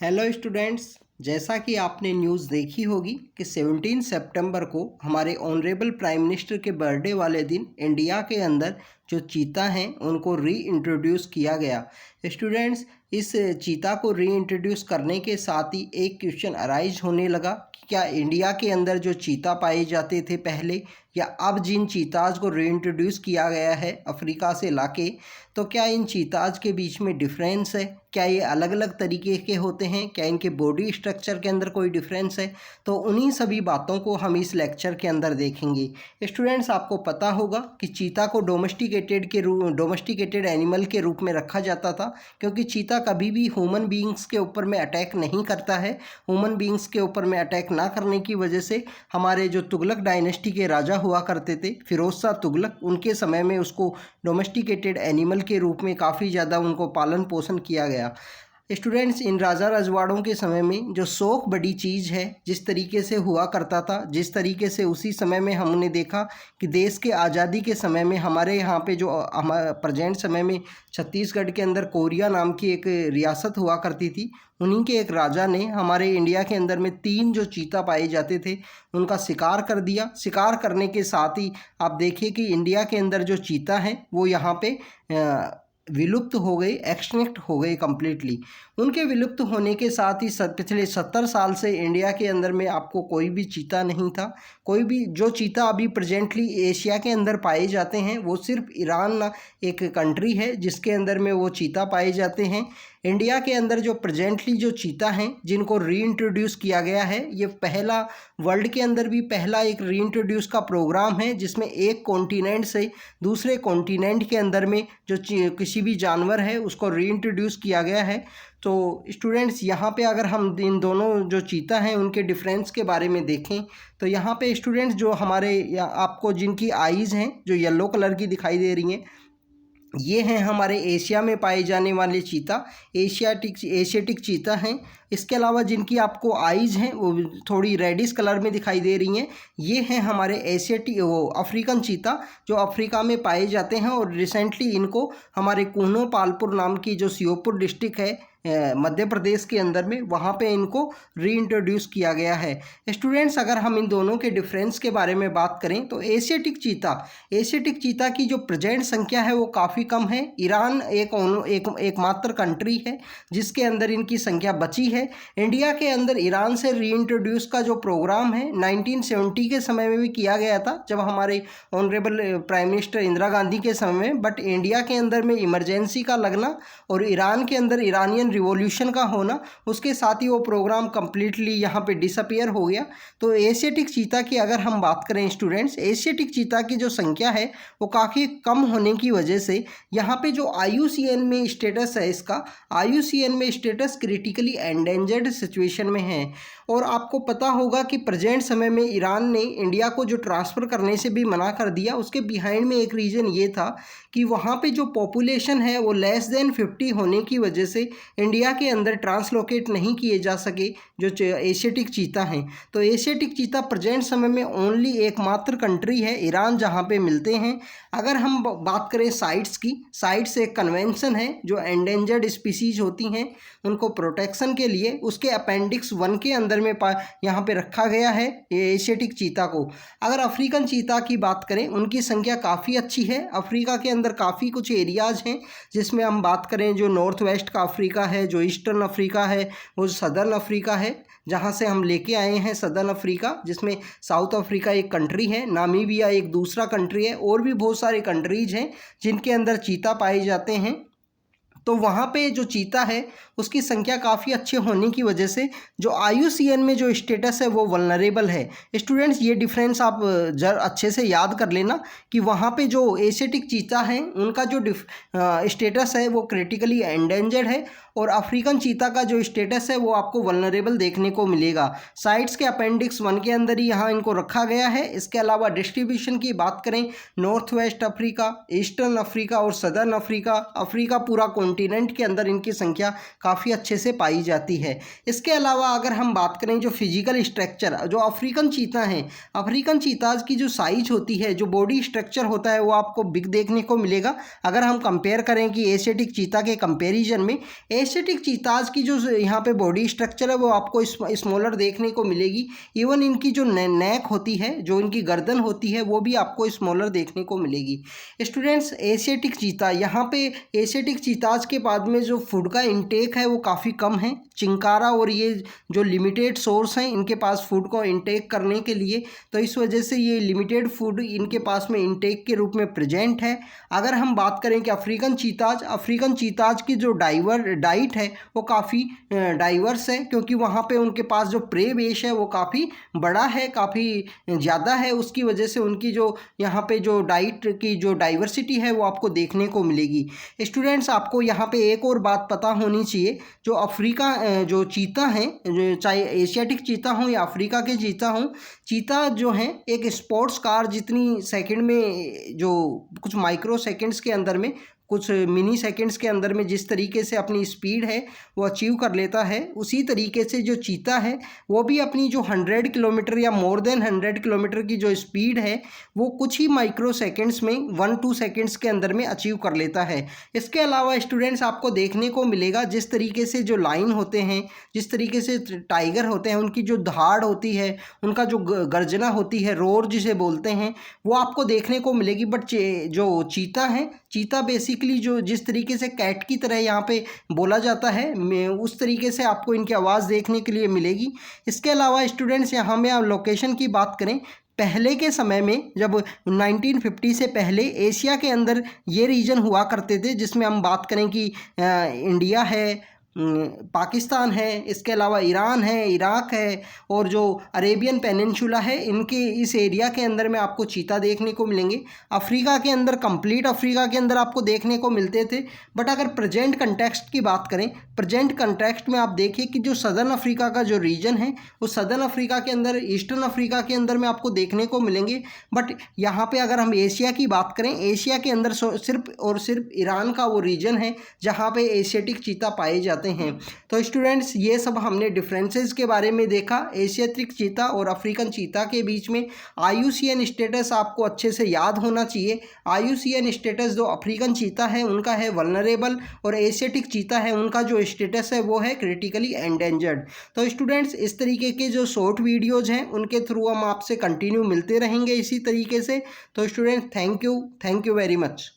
Hello students. जैसा कि आपने न्यूज़ देखी होगी कि 17 सितंबर को हमारे ऑनरेबल प्राइम मिनिस्टर के बर्थडे वाले दिन इंडिया के अंदर जो चीता हैं उनको री इंट्रोड्यूस किया गया। स्टूडेंट्स, इस चीता को री इंट्रोड्यूस करने के साथ ही एक क्वेश्चन अराइज होने लगा कि क्या इंडिया के अंदर जो चीता पाए जाते थे पहले या अब जिन चीताज को री इंट्रोड्यूस किया गया है अफ्रीका से लाके, तो क्या इन चीताज के बीच में डिफरेंस है? क्या ये अलग अलग तरीके के होते हैं? क्या इनके बॉडी स्ट्रक्चर के अंदर कोई डिफरेंस है? तो उन्हीं सभी बातों को हम इस लेक्चर के अंदर देखेंगे। स्टूडेंट्स, आपको पता होगा कि चीता को डोमेस्टिकेटेड एनिमल के रूप में रखा जाता था, क्योंकि चीता कभी भी ह्यूमन बीइंग्स के ऊपर में अटैक नहीं करता है। ह्यूमन बीइंग्स के ऊपर में अटैक ना करने की वजह से हमारे जो तुगलक डायनेस्टी के राजा हुआ करते थे, फिरोज शाह तुगलक, उनके समय में उसको डोमेस्टिकेटेड एनिमल के रूप में काफ़ी ज़्यादा उनको पालन पोषण किया गया। स्टूडेंट्स, इन राजा रजवाड़ों के समय में जो शौक बड़ी चीज़ है, जिस तरीके से हुआ करता था, जिस तरीके से उसी समय में हमने देखा कि देश के आज़ादी के समय में हमारे यहाँ पे जो हमारे प्रेजेंट समय में छत्तीसगढ़ के अंदर कोरिया नाम की एक रियासत हुआ करती थी, उन्हीं के एक राजा ने हमारे इंडिया के अंदर में 3 जो चीता पाए जाते थे उनका शिकार कर दिया। शिकार करने के साथ ही आप देखिए कि इंडिया के अंदर जो चीता हैं वो यहाँ पे विलुप्त हो गए, एक्सटिंक्ट हो गए कम्प्लीटली। उनके विलुप्त होने के साथ ही पिछले 70 साल से इंडिया के अंदर में आपको कोई भी चीता नहीं था। कोई भी जो चीता अभी प्रेजेंटली एशिया के अंदर पाए जाते हैं वो सिर्फ ईरान एक कंट्री है जिसके अंदर में वो चीता पाए जाते हैं। इंडिया के अंदर जो प्रेजेंटली जो चीता हैं जिनको री इंट्रोड्यूस किया गया है, ये पहला वर्ल्ड के अंदर भी पहला एक री इंट्रोड्यूस का प्रोग्राम है जिसमें एक कॉन्टिनेंट से दूसरे कॉन्टिनेंट के अंदर में जो किसी भी जानवर है उसको री इंट्रोड्यूस किया गया है। तो स्टूडेंट्स, यहाँ पे अगर हम इन दोनों जो चीता हैं उनके डिफरेंस के बारे में देखें तो यहाँ पे स्टूडेंट्स जो हमारे आपको जिनकी आईज़ हैं जो येलो कलर की दिखाई दे रही हैं, ये हैं हमारे एशिया में पाए जाने वाले चीता, एशियाटिक चीता हैं। इसके अलावा जिनकी आपको आईज़ हैं वो थोड़ी रेडिश कलर में दिखाई दे रही हैं, ये हैं हमारे अफ्रीकन चीता जो अफ्रीका में पाए जाते हैं। और रिसेंटली इनको हमारे कूनो पालपुर नाम की जो श्योपुर डिस्ट्रिक्ट है मध्य प्रदेश के अंदर में, वहाँ पे इनको री इंट्रोड्यूस किया गया है। स्टूडेंट्स, अगर हम इन दोनों के डिफरेंस के बारे में बात करें तो एशियाटिक चीता की जो प्रेजेंट संख्या है वो काफ़ी कम है। ईरान एकमात्र कंट्री है जिसके अंदर इनकी संख्या बची है। इंडिया के अंदर ईरान से री इंट्रोड्यूस का जो प्रोग्राम है 1970 के समय में भी किया गया था, जब हमारे honourable prime minister Indira Gandhi के समय में, बट इंडिया के अंदर में इमरजेंसी का लगना और ईरान के अंदर ईरानियन रिवॉल्यूशन का होना, उसके साथ ही वो प्रोग्राम कम्प्लीटली यहाँ पे डिसअपियर हो गया। तो एशियाटिक चीता की अगर हम बात करें स्टूडेंट्स, एशियाटिक चीता की जो संख्या है वो काफ़ी कम होने की वजह से यहाँ पे जो IUCN में स्टेटस है, इसका IUCN में स्टेटस क्रिटिकली एंडेंजर्ड सिचुएशन में है। और आपको पता होगा कि प्रेजेंट समय में ईरान ने इंडिया को जो ट्रांसफ़र करने से भी मना कर दिया। उसके बिहाइंड में एक रीज़न ये था कि वहाँ पे जो पॉपुलेशन है वो लेस देन 50 होने की वजह से इंडिया के अंदर ट्रांसलोकेट नहीं किए जा सके जो एशियाटिक चीता हैं। तो एशियाटिक चीता प्रेजेंट समय में ओनली एकमात्र कंट्री है ईरान जहाँ पे मिलते हैं। अगर हम बात करें साइट्स की, साइट्स एक कन्वेंशन है जो एंडेंजर्ड स्पीसीज होती हैं उनको प्रोटेक्शन के लिए उसके अपेंडिक्स 1 के अंदर में यहाँ पे रखा गया है एशियाटिक चीता को। अगर अफ्रीकन चीता की बात करें, उनकी संख्या काफ़ी अच्छी है। अफ्रीका के अंदर काफ़ी कुछ एरियाज़ हैं जिसमें हम बात करें जो नॉर्थ वेस्ट का अफ्रीका है, जो ईस्टर्न अफ्रीका है, वो सदर्न अफ्रीका है जहाँ से हम लेके आए हैं सदर्न अफ्रीका, जिसमें साउथ अफ्रीका एक कंट्री है, नामीबिया एक दूसरा कंट्री है, और भी बहुत सारे कंट्रीज हैं जिनके अंदर चीता पाए जाते हैं। तो वहाँ पे जो चीता है उसकी संख्या काफ़ी अच्छे होने की वजह से जो IUCN में जो स्टेटस है वो वल्नरेबल है। स्टूडेंट्स, ये डिफरेंस आप अच्छे से याद कर लेना कि वहाँ पे जो एशियाटिक चीता हैं उनका जो स्टेटस है वो क्रिटिकली एंडेंजर्ड है, और अफ्रीकन चीता का जो स्टेटस है वो आपको वल्नरेबल देखने को मिलेगा। साइट्स के अपेंडिक्स 1 के अंदर ही यहाँ इनको रखा गया है। इसके अलावा डिस्ट्रीब्यूशन की बात करें, north west Africa, eastern Africa और सदर्न अफ्रीका, अफ्रीका पूरा कॉन्टिनेंट के अंदर इनकी संख्या काफ़ी अच्छे से पाई जाती है। इसके अलावा अगर हम बात करें जो फिजिकल स्ट्रक्चर, जो अफ्रीकन चीता हैं, अफ्रीकन चीताज की जो साइज होती है, जो बॉडी स्ट्रक्चर होता है, वो आपको बिग देखने को मिलेगा। अगर हम कंपेयर करें कि एशियाटिक चीता के कंपैरिजन में, एशियाटिक चीताज की जो यहाँ पे बॉडी स्ट्रक्चर है वो आपको स्मॉलर देखने को मिलेगी। इवन इनकी जो नेक होती है, जो इनकी गर्दन होती है, वो भी आपको स्मॉलर देखने को मिलेगी। स्टूडेंट्स, एशियाटिक चीता, यहाँ पे एशियाटिक चीताज के बाद में जो फूड का इंटेक है वो काफ़ी कम है। चिंकारा और ये जो लिमिटेड सोर्स हैं इनके पास फूड को इंटेक करने के लिए, तो इस वजह से ये लिमिटेड फूड इनके पास में इंटेक के रूप में प्रेजेंट है। अगर हम बात करें कि अफ्रीकन चीताज की जो डाइट है वो काफ़ी डाइवर्स है, क्योंकि वहाँ पे उनके पास जो प्रे बेस है वो काफ़ी बड़ा है, काफ़ी ज़्यादा है। उसकी वजह से उनकी जो यहाँ पे जो डाइट की जो डाइवर्सिटी है वो आपको देखने को मिलेगी। स्टूडेंट्स, आपको यहाँ पे एक और बात पता होनी चाहिए, जो अफ्रीका जो चीता हैं, चाहे एशियाटिक चीता हों या अफ्रीका के चीता हों, चीता जो हैं एक स्पोर्ट्स कार जितनी सेकंड में, जो कुछ माइक्रो सेकंड्स के अंदर में, कुछ मिनी सेकंड्स के अंदर में जिस तरीके से अपनी स्पीड है वो अचीव कर लेता है, उसी तरीके से जो चीता है वो भी अपनी जो 100 किलोमीटर या मोर देन 100 किलोमीटर की जो स्पीड है वो कुछ ही माइक्रो सेकंड्स में 1-2 सेकंड्स के अंदर में अचीव कर लेता है। इसके अलावा स्टूडेंट्स, आपको देखने को मिलेगा जिस तरीके से जो लाइन होते हैं, जिस तरीके से टाइगर होते हैं, उनकी जो दहाड़ होती है, उनका जो गर्जना होती है, रोर जिसे बोलते हैं, वो आपको देखने को मिलेगी। बट जो चीता है, चीता बेसिकली जो जिस तरीके से कैट की तरह यहाँ पे बोला जाता है, उस तरीके से आपको इनकी आवाज़ देखने के लिए मिलेगी। इसके अलावा स्टूडेंट्स, यहाँ में आप लोकेशन की बात करें, पहले के समय में जब 1950 से पहले एशिया के अंदर ये रीजन हुआ करते थे, जिसमें हम बात करें कि इंडिया है, पाकिस्तान है, इसके अलावा ईरान है, इराक है, और जो अरेबियन पेनिनसुला है, इनके इस एरिया के अंदर में आपको चीता देखने को मिलेंगे। अफ्रीका के अंदर, कंप्लीट अफ्रीका के अंदर आपको देखने को मिलते थे। बट अगर प्रेजेंट कंटेक्स्ट की बात करें, प्रेजेंट कंटेक्स्ट में आप देखिए कि जो सदर्न अफ्रीका का जो रीजन है, वो सदर्न अफ्रीका के अंदर, ईस्टर्न अफ्रीका के अंदर में आपको देखने को मिलेंगे। बट यहाँ पे अगर हम एशिया की बात करें, एशिया के अंदर सिर्फ और सिर्फ ईरान का वो रीजन है जहाँ पे एशियाटिक चीता पाए जाते हैं। तो स्टूडेंट्स, ये सब हमने डिफरेंसेस के बारे में देखा एशियाटिक चीता और अफ्रीकन चीता के बीच में। IUCN स्टेटस आपको अच्छे से याद होना चाहिए। IUCN स्टेटस जो अफ्रीकन चीता है उनका है वल्नरेबल, और एशियाटिक चीता है उनका जो स्टेटस है वो है क्रिटिकली एंडेंजर्ड। तो स्टूडेंट्स, इस तरीके के जो शॉर्ट वीडियोज़ हैं उनके थ्रू हम आपसे कंटिन्यू मिलते रहेंगे इसी तरीके से। तो students, thank you very much.